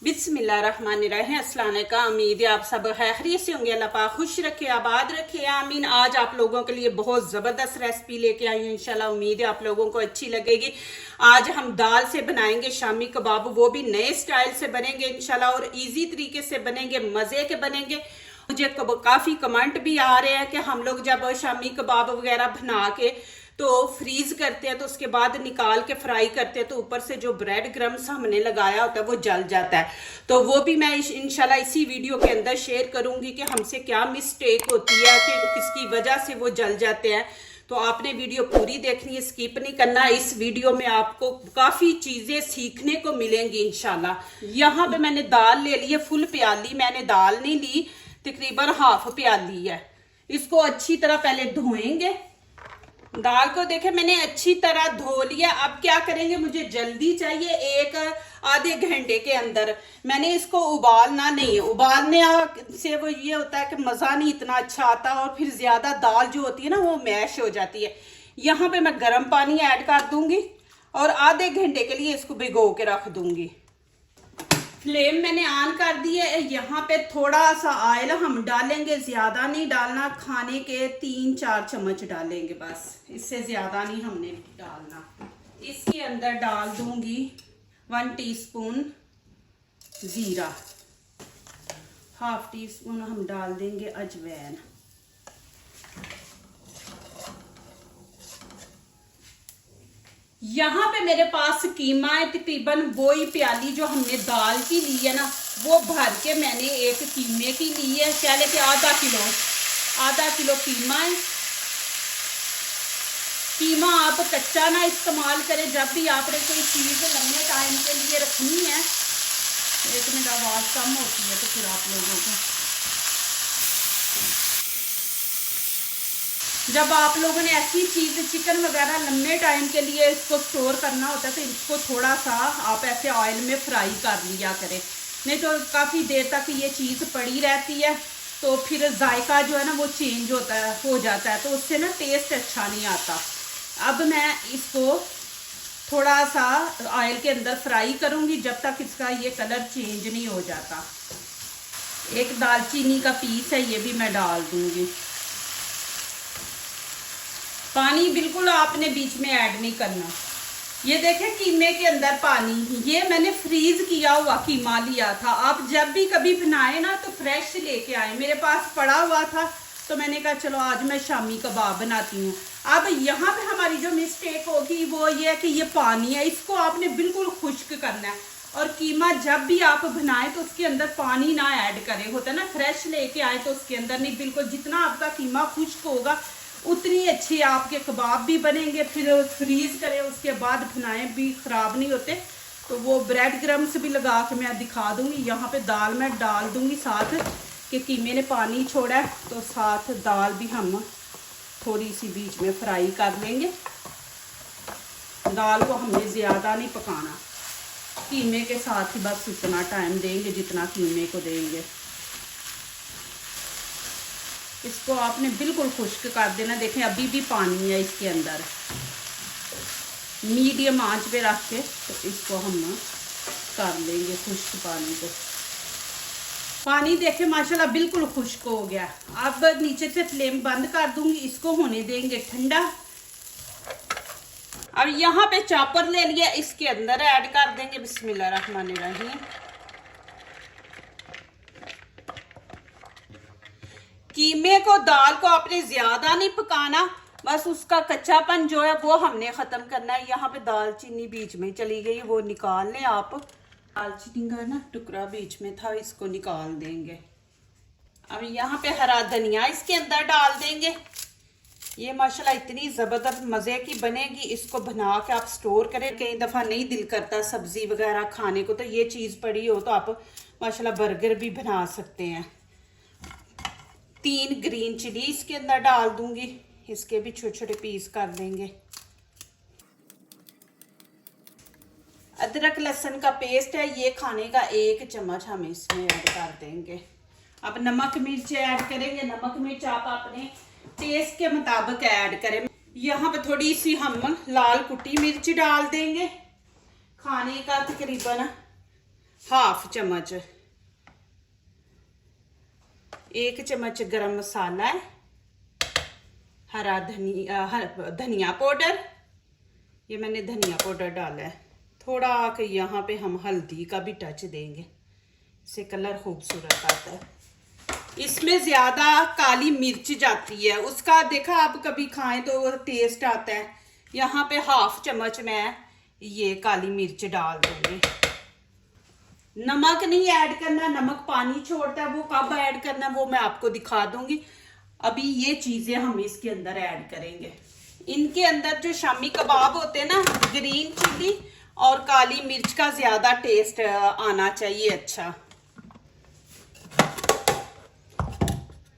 बिस्मिल्लाहिर्रहमानिर्रहीम। अस्सलाम वालेकुम। उम्मीद है आप सब खैरियत से होंगे। अल्लाह पाक खुश रखे, आबाद रखे, आमीन। आज आप लोगों के लिए बहुत ज़बरदस्त रेसिपी लेके आई हूँ। इंशाल्लाह उम्मीद है आप लोगों को अच्छी लगेगी। आज हम दाल से बनाएंगे शामी कबाब, वो भी नए स्टाइल से बनेंगे इंशाल्लाह और इजी तरीके से बनेंगे, मज़े के बनेंगे। मुझे काफ़ी कमेंट भी आ रहे हैं कि हम लोग जब शामी कबाब वगैरह बना के तो फ्रीज करते हैं तो उसके बाद निकाल के फ्राई करते हैं तो ऊपर से जो ब्रेड क्रम्स हमने लगाया होता है वो जल जाता है। तो वो भी मैं इंशाल्लाह इसी वीडियो के अंदर शेयर करूंगी कि हमसे क्या मिस्टेक होती है कि किसकी वजह से वो जल जाते हैं। तो आपने वीडियो पूरी देखनी है, स्किप नहीं करना। इस वीडियो में आपको काफ़ी चीज़ें सीखने को मिलेंगी इंशाल्लाह। यहाँ पे मैंने दाल ले ली है, फुल प्याली मैंने दाल नहीं ली, तकरीबन हाफ प्याली है। इसको अच्छी तरह पहले धोएंगे। दाल को देखे मैंने अच्छी तरह धो लिया। अब क्या करेंगे, मुझे जल्दी चाहिए, एक आधे घंटे के अंदर मैंने इसको उबालना नहीं है। उबालने से वो ये होता है कि मज़ा नहीं इतना अच्छा आता और फिर ज़्यादा दाल जो होती है ना वो मैश हो जाती है। यहाँ पे मैं गर्म पानी ऐड कर दूंगी और आधे घंटे के लिए इसको भिगो के रख दूंगी। फ्लेम मैंने ऑन कर दी है। यहाँ पे थोड़ा सा ऑयल हम डालेंगे, ज्यादा नहीं डालना, खाने के 3-4 चम्मच डालेंगे बस, इससे ज्यादा नहीं हमने डालना। इसके अंदर डाल दूंगी 1 टीस्पून जीरा, हाफ टी स्पून हम डाल देंगे अजवैन, यहाँ पे मेरे पास कीमा है तकरीबन वही प्याली जो हमने दाल की ली है ना, वो भर के मैंने एक कीमे की ली है। क्या लेके आधा किलो कीमा है। कीमा आप कच्चा ना इस्तेमाल करें, जब भी आपने कोई चीज़ लंबे टाइम के लिए रखनी है। एक मिनट आवाज़ कम होती है तो फिर आप लोगों को, जब आप लोगों ने ऐसी चीज़ चिकन वगैरह लंबे टाइम के लिए इसको स्टोर करना होता है तो इसको थोड़ा सा आप ऐसे ऑयल में फ्राई कर लिया करें, नहीं तो काफ़ी देर तक ये चीज़ पड़ी रहती है तो फिर जायका जो है ना वो चेंज हो जाता है, तो उससे ना टेस्ट अच्छा नहीं आता। अब मैं इसको थोड़ा सा ऑयल के अंदर फ्राई करूँगी जब तक इसका ये कलर चेंज नहीं हो जाता। एक दालचीनी का पीस है, ये भी मैं डाल दूँगी। पानी बिल्कुल आपने बीच में ऐड नहीं करना। ये देखें कीमे के अंदर पानी, ये मैंने फ्रीज किया हुआ कीमा लिया था। आप जब भी कभी बनाए ना तो फ्रेश लेके आए, मेरे पास पड़ा हुआ था तो मैंने कहा चलो आज मैं शामी कबाब बनाती हूँ। अब यहाँ पे हमारी जो मिस्टेक होगी वो ये है कि ये पानी है, इसको आपने बिल्कुल खुश्क करना है। और कीमा जब भी आप बनाएं तो उसके अंदर पानी ना ऐड करें, होता है ना फ्रेश लेके आए तो उसके अंदर नहीं, बिल्कुल जितना आपका कीमा खुश्क होगा उतनी अच्छी आपके कबाब भी बनेंगे। फिर फ्रीज करें उसके बाद बनाएं भी ख़राब नहीं होते। तो वो ब्रेड क्रम्स भी लगा के मैं दिखा दूंगी। यहाँ पे दाल मैं डाल दूंगी साथ, कि कीमे ने पानी छोड़ा है तो साथ दाल भी हम थोड़ी सी बीच में फ्राई कर लेंगे। दाल को हमने ज़्यादा नहीं पकाना, कीमे के साथ ही बस उतना टाइम देंगे जितना कीमे को देंगे। इसको आपने बिल्कुल खुश्क कर देना। देखें अभी भी पानी है इसके अंदर, मीडियम आंच पे रख के तो इसको हम कर लेंगे खुश्क पानी को। पानी देखें माशाल्लाह बिल्कुल खुश्क हो गया। अब नीचे से फ्लेम बंद कर दूंगी, इसको होने देंगे ठंडा। अब यहाँ पे चॉपर ले लिया, इसके अंदर ऐड कर देंगे बिस्मिल्लाहिर्रहमानिर्रहीम। कीमे को दाल को आपने ज्यादा नहीं पकाना, बस उसका कच्चापन जो है वो हमने खत्म करना है। यहाँ पे दालचीनी बीच में चली गई, वो निकाल लें आप। दालचीनी का ना टुकड़ा बीच में था, इसको निकाल देंगे। अब यहाँ पे हरा धनिया इसके अंदर डाल देंगे। ये माशाल्लाह इतनी ज़बरदस्त मज़े की बनेगी, इसको बना के आप स्टोर करें। कई दफ़ा नहीं दिल करता सब्ज़ी वगैरह खाने को, तो ये चीज़ पड़ी हो तो आप माशाल्लाह बर्गर भी बना सकते हैं। 3 ग्रीन चिली इसके अंदर डाल दूंगी, इसके भी छोटे छोटे पीस कर देंगे। अदरक लहसुन का पेस्ट है, ये खाने का 1 चम्मच हम इसमें ऐड कर देंगे। अब नमक मिर्च ऐड करेंगे। नमक मिर्च आप अपने टेस्ट के मुताबिक ऐड करें। यहाँ पे थोड़ी सी हम लाल कुटी मिर्च डाल देंगे, खाने का तकरीबन हाफ चम्मच, 1 चम्मच गरम मसाला है, हरा धनिया पाउडर, ये मैंने धनिया पाउडर डाला है। थोड़ा कि यहाँ पे हम हल्दी का भी टच देंगे, इससे कलर खूबसूरत आता है। इसमें ज्यादा काली मिर्च जाती है, उसका देखा आप कभी खाएं तो टेस्ट आता है। यहाँ पे हाफ चम्मच मैं ये काली मिर्च डाल दूंगी। नमक नहीं ऐड करना, नमक पानी छोड़ता है, वो कब ऐड करना वो मैं आपको दिखा दूंगी। अभी ये चीजें हम इसके अंदर ऐड करेंगे। इनके अंदर जो शामी कबाब होते हैं ना, ग्रीन चिली और काली मिर्च का ज्यादा टेस्ट आना चाहिए। अच्छा,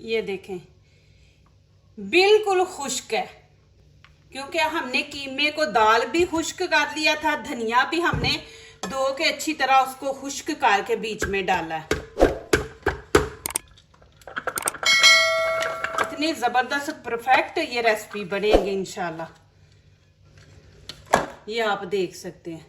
ये देखें बिल्कुल खुश्क है, क्योंकि हमने कीमे को दाल भी खुश्क कर लिया था, धनिया भी हमने धो के अच्छी तरह उसको खुश्क करके बीच में डाला है। इतनी जबरदस्त परफेक्ट ये रेसिपी बनेगी इंशाल्लाह, ये आप देख सकते हैं।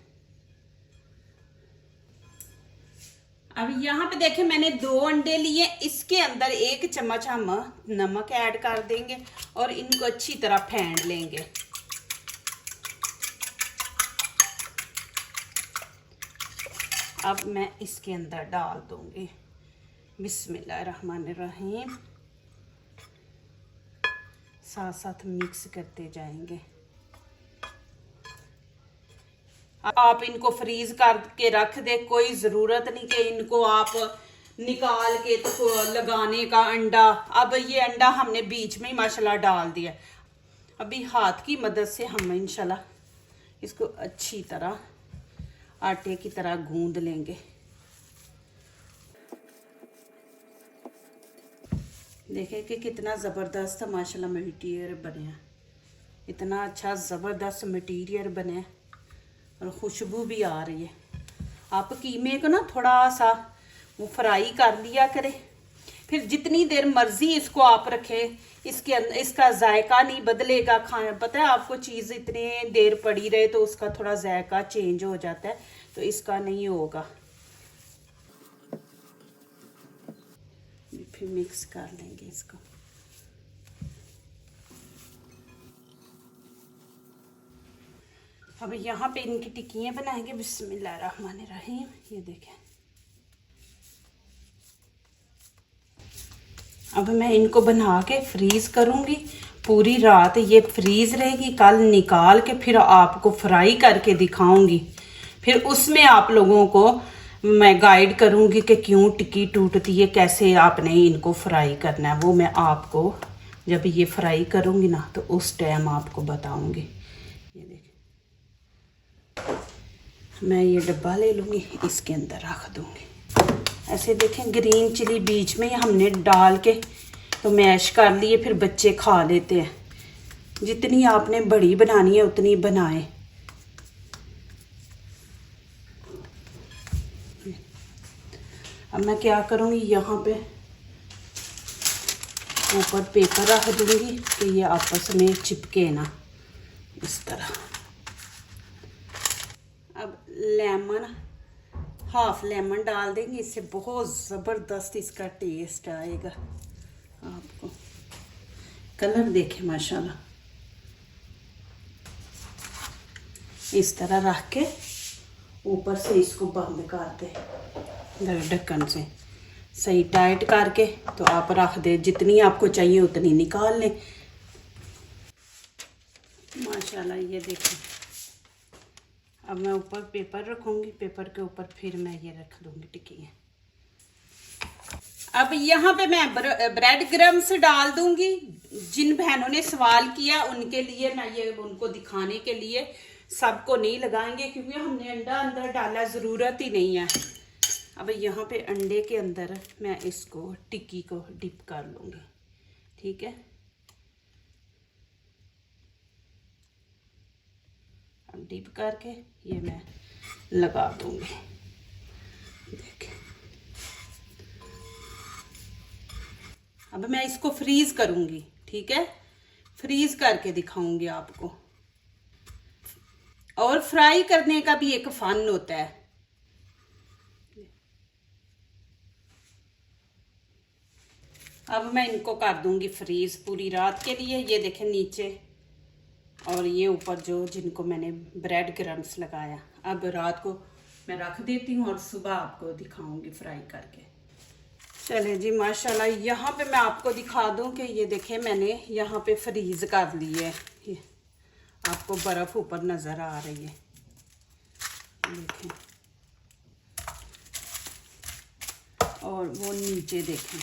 अब यहाँ पे देखें मैंने 2 अंडे लिए, इसके अंदर 1 चम्मच हम नमक ऐड कर देंगे और इनको अच्छी तरह फेंट लेंगे। अब मैं इसके अंदर डाल दूंगी, बिस्मिल्लाहिर्रहमानिर्रहीम, साथ साथ मिक्स करते जाएंगे। आप इनको फ्रीज करके रख दे, कोई ज़रूरत नहीं कि इनको आप निकाल के तो लगाने का अंडा। अब ये अंडा हमने बीच में ही माशाल्लाह डाल दिया। अभी हाथ की मदद से हम इंशाल्लाह इसको अच्छी तरह आटे की तरह गूंद लेंगे। देखें कि कितना ज़बरदस्त माशाल्लाह मटीरियल बने, इतना अच्छा ज़बरदस्त मटीरियल बने और खुशबू भी आ रही है। आप कीमे को ना थोड़ा सा वो फ्राई कर लिया करें, फिर जितनी देर मर्जी इसको आप रखें, इसके अंदर इसका जायका नहीं बदलेगा। खाना पता है आपको, चीज़ इतनी देर पड़ी रहे तो उसका थोड़ा जायका चेंज हो जाता है, तो इसका नहीं होगा। फिर मिक्स कर लेंगे इसको। अब यहाँ पे इनकी टिक्कियाँ बनाएंगे, बिस्मिल्लाहिर्रहमानिर्रहीम। ये देखें, अब मैं इनको बना के फ्रीज करूँगी, पूरी रात ये फ्रीज रहेगी। कल निकाल के फिर आपको फ्राई करके दिखाऊंगी, फिर उसमें आप लोगों को मैं गाइड करूँगी कि क्यों टिक्की टूटती है, कैसे आपने इनको फ्राई करना है। वो मैं आपको जब ये फ्राई करूँगी ना तो उस टाइम आपको बताऊँगी। ये देखिए, मैं ये डब्बा ले लूँगी, इसके अंदर रख दूँगी। ऐसे देखें ग्रीन चिली बीच में हमने डाल के तो मैश कर लिए, फिर बच्चे खा लेते हैं। जितनी आपने बड़ी बनानी है उतनी बनाएं। अब मैं क्या करूँगी, यहाँ पे ऊपर पेपर रख दूँगी कि ये आपस में चिपके ना, इस तरह। अब लेमन, हाफ लेमन डाल देंगे, इससे बहुत ज़बरदस्त इसका टेस्ट आएगा। आपको कलर देखें माशाल्लाह, इस तरह रख के ऊपर से इसको बंद कर दे ढक्कन से, सही टाइट करके तो आप रख दे। जितनी आपको चाहिए उतनी निकाल लें। माशाल्लाह ये देखें। अब मैं ऊपर पेपर रखूँगी, पेपर के ऊपर फिर मैं ये रख दूँगी टिक्कियाँ। अब यहाँ पे मैं ब्रेड क्रम्स डाल दूँगी। जिन बहनों ने सवाल किया उनके लिए मैं ये उनको दिखाने के लिए, सबको नहीं लगाएंगे क्योंकि हमने अंडा अंदर डाला, ज़रूरत ही नहीं है। अब यहाँ पे अंडे के अंदर मैं इसको टिक्की को डिप कर लूँगी, ठीक है। अब डिप करके ये मैं लगा दूँगी। देखें, अब मैं इसको फ्रीज करूँगी, ठीक है। फ्रीज करके दिखाऊंगी आपको। और फ्राई करने का भी एक फन होता है। अब मैं इनको कर दूंगी फ्रीज पूरी रात के लिए। ये देखें नीचे और ये ऊपर जो जिनको मैंने ब्रेड क्रम्स लगाया, अब रात को मैं रख देती हूँ और सुबह आपको दिखाऊंगी फ्राई करके। चले जी माशाल्लाह, यहाँ पे मैं आपको दिखा दूँ कि ये देखें मैंने यहाँ पे फ्रीज कर ली है। ये आपको बर्फ़ ऊपर नज़र आ रही है, देखें, और वो नीचे देखें।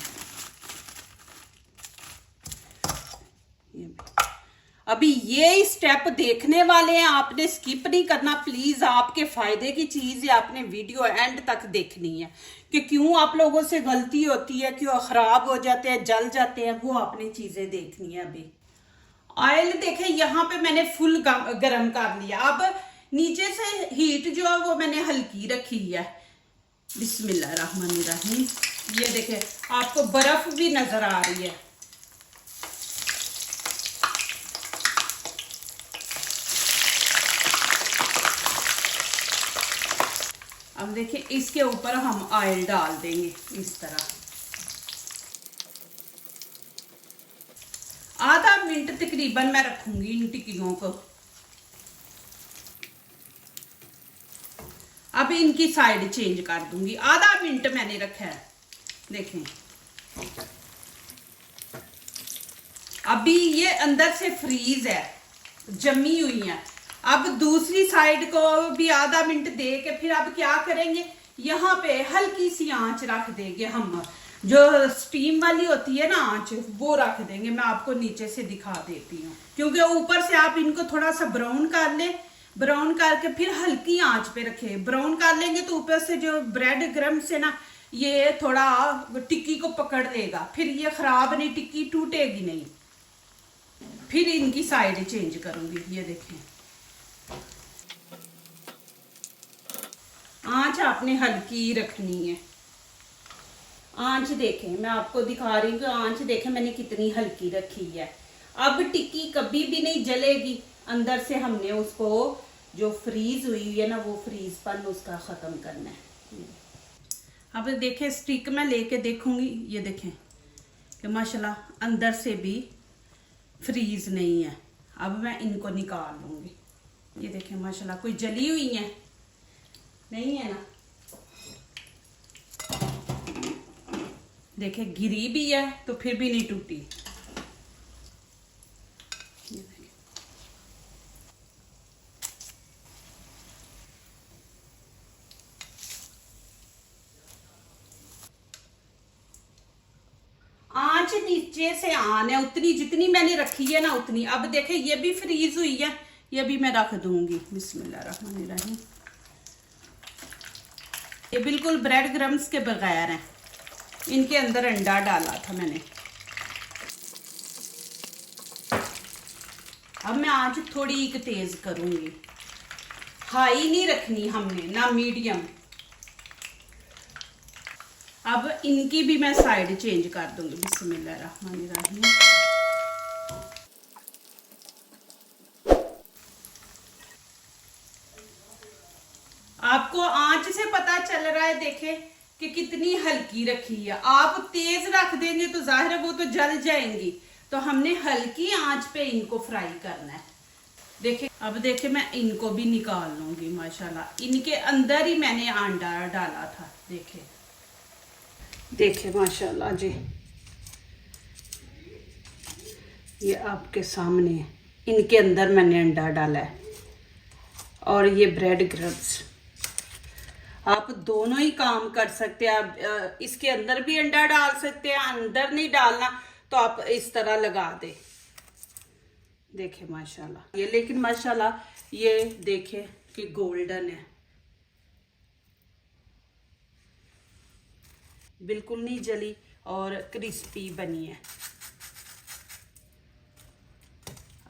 अभी ये स्टेप देखने वाले हैं, आपने स्किप नहीं करना प्लीज। आपके फायदे की चीज है, आपने वीडियो एंड तक देखनी है कि क्यों आप लोगों से गलती होती है, क्यों खराब हो जाते हैं, जल जाते हैं, वो आपने चीजें देखनी है। अभी ऑयल देखें यहाँ पे मैंने फुल गरम कर लिया। अब नीचे से हीट जो है वो मैंने हल्की रखी है। बिस्मिल्लाहिर्रहमानिर्रहीम। ये देखें आपको बर्फ भी नजर आ रही है। अब देखिए इसके ऊपर हम ऑयल डाल देंगे इस तरह। आधा मिनट तकरीबन मैं रखूंगी इन टिक्कियों को। अब इनकी साइड चेंज कर दूंगी। आधा मिनट मैंने रखा है, देखें। अभी ये अंदर से फ्रीज है, जमी हुई है। अब दूसरी साइड को भी आधा मिनट दे के फिर अब क्या करेंगे, यहाँ पे हल्की सी आंच रख देंगे हम। जो स्टीम वाली होती है ना आंच, वो रख देंगे। मैं आपको नीचे से दिखा देती हूँ, क्योंकि ऊपर से आप इनको थोड़ा सा ब्राउन कर ले। ब्राउन करके फिर हल्की आंच पे रखे। ब्राउन कर लेंगे तो ऊपर से जो ब्रेड क्रम्स है ना, ये थोड़ा टिक्की को पकड़ लेगा, फिर ये खराब नहीं, टिक्की टूटेगी नहीं। फिर इनकी साइड चेंज करूंगी। ये देखें आंच आपने हल्की रखनी है। आंच देखें, मैं आपको दिखा रही हूँ कि आंच देखें मैंने कितनी हल्की रखी है। अब टिक्की कभी भी नहीं जलेगी। अंदर से हमने उसको जो फ्रीज हुई है ना, वो फ्रीजपन उसका खत्म करना है। अब देखें स्टिक में लेके देखूंगी, ये देखें कि माशाल्लाह अंदर से भी फ्रीज नहीं है। अब मैं इनको निकाल लूंगी। ये देखें माशाल्लाह कोई जली हुई है नहीं है ना, देखें गिरी भी है तो फिर भी नहीं टूटी। आंच नीचे से आन है उतनी, जितनी मैंने रखी है ना उतनी। अब देखें ये भी फ्रीज हुई है, ये भी मैं रख दूंगी। बिस्मिल्लाहिर्रहमानिर्रहीम। ये बिल्कुल ब्रेड क्रम्स के बगैर हैं। इनके अंदर अंडा डाला था मैंने। अब मैं आज थोड़ी एक तेज करूंगी, हाई नहीं रखनी हमने, ना मीडियम। अब इनकी भी मैं साइड चेंज कर दूंगी। बिस्मिल्लाहिर्रहमानिर्रहीम। आपको आंच से पता चल रहा है, देखे कि कितनी हल्की रखी है। आप तेज रख देंगे तो जाहिर है वो तो जल जाएंगी, तो हमने हल्की आंच पे इनको फ्राई करना है। देखे अब देखे मैं इनको भी निकाल लूंगी। माशाल्लाह इनके अंदर ही मैंने अंडा डाला था। देखे देखे माशाल्लाह जी, ये आपके सामने इनके अंदर मैंने अंडा डाला है। और ये ब्रेड क्रम्स, आप दोनों ही काम कर सकते हैं। आप इसके अंदर भी अंडा डाल सकते हैं, अंदर नहीं डालना तो आप इस तरह लगा दे। देखे माशाल्लाह ये, लेकिन माशाल्लाह ये देखे कि गोल्डन है, बिल्कुल नहीं जली और क्रिस्पी बनी है।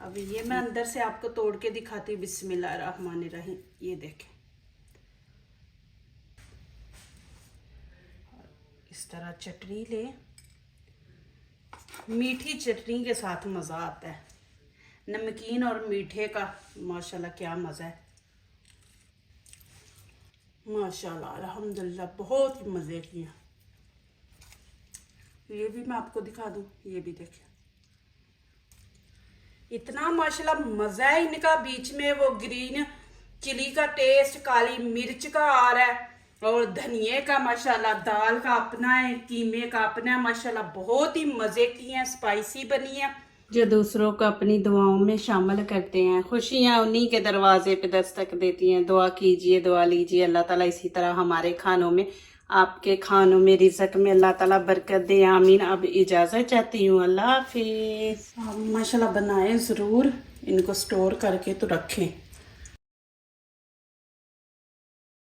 अब ये मैं अंदर से आपको तोड़ के दिखाती हूँ। बिस्मिल्लाहिर्रहमानिर्रहीम। ये देखें इस तरह चटनी ले, मीठी चटनी के साथ मज़ा आता है। नमकीन और मीठे का माशाल्लाह क्या मज़ा है। माशाल्लाह अल्हम्दुलिल्लाह बहुत मज़े की है। ये भी मैं आपको दिखा दूं, ये भी देखिए, इतना माशाल्लाह मजा है इनका। बीच में वो ग्रीन चिली का टेस्ट, काली मिर्च का आ रहा है, और धनिए का माशाल्लाह, दाल का अपना है, कीमे का अपना है माशाल्लाह। बहुत ही मजे की है, स्पाइसी बनी है। जो दूसरों को अपनी दुआओं में शामिल करते हैं, खुशियां उन्हीं के दरवाजे पे दस्तक देती हैं। दुआ कीजिए, दुआ लीजिए, अल्लाह ताला इसी तरह हमारे खानों में, आपके खानों में, रिज़्क में अल्लाह ताला बरकत दे, आमीन। अब इजाज़त चाहती हूँ, अल्लाह हाफिज़। आप माशाल्लाह बनाएं ज़रूर, इनको स्टोर करके तो रखें।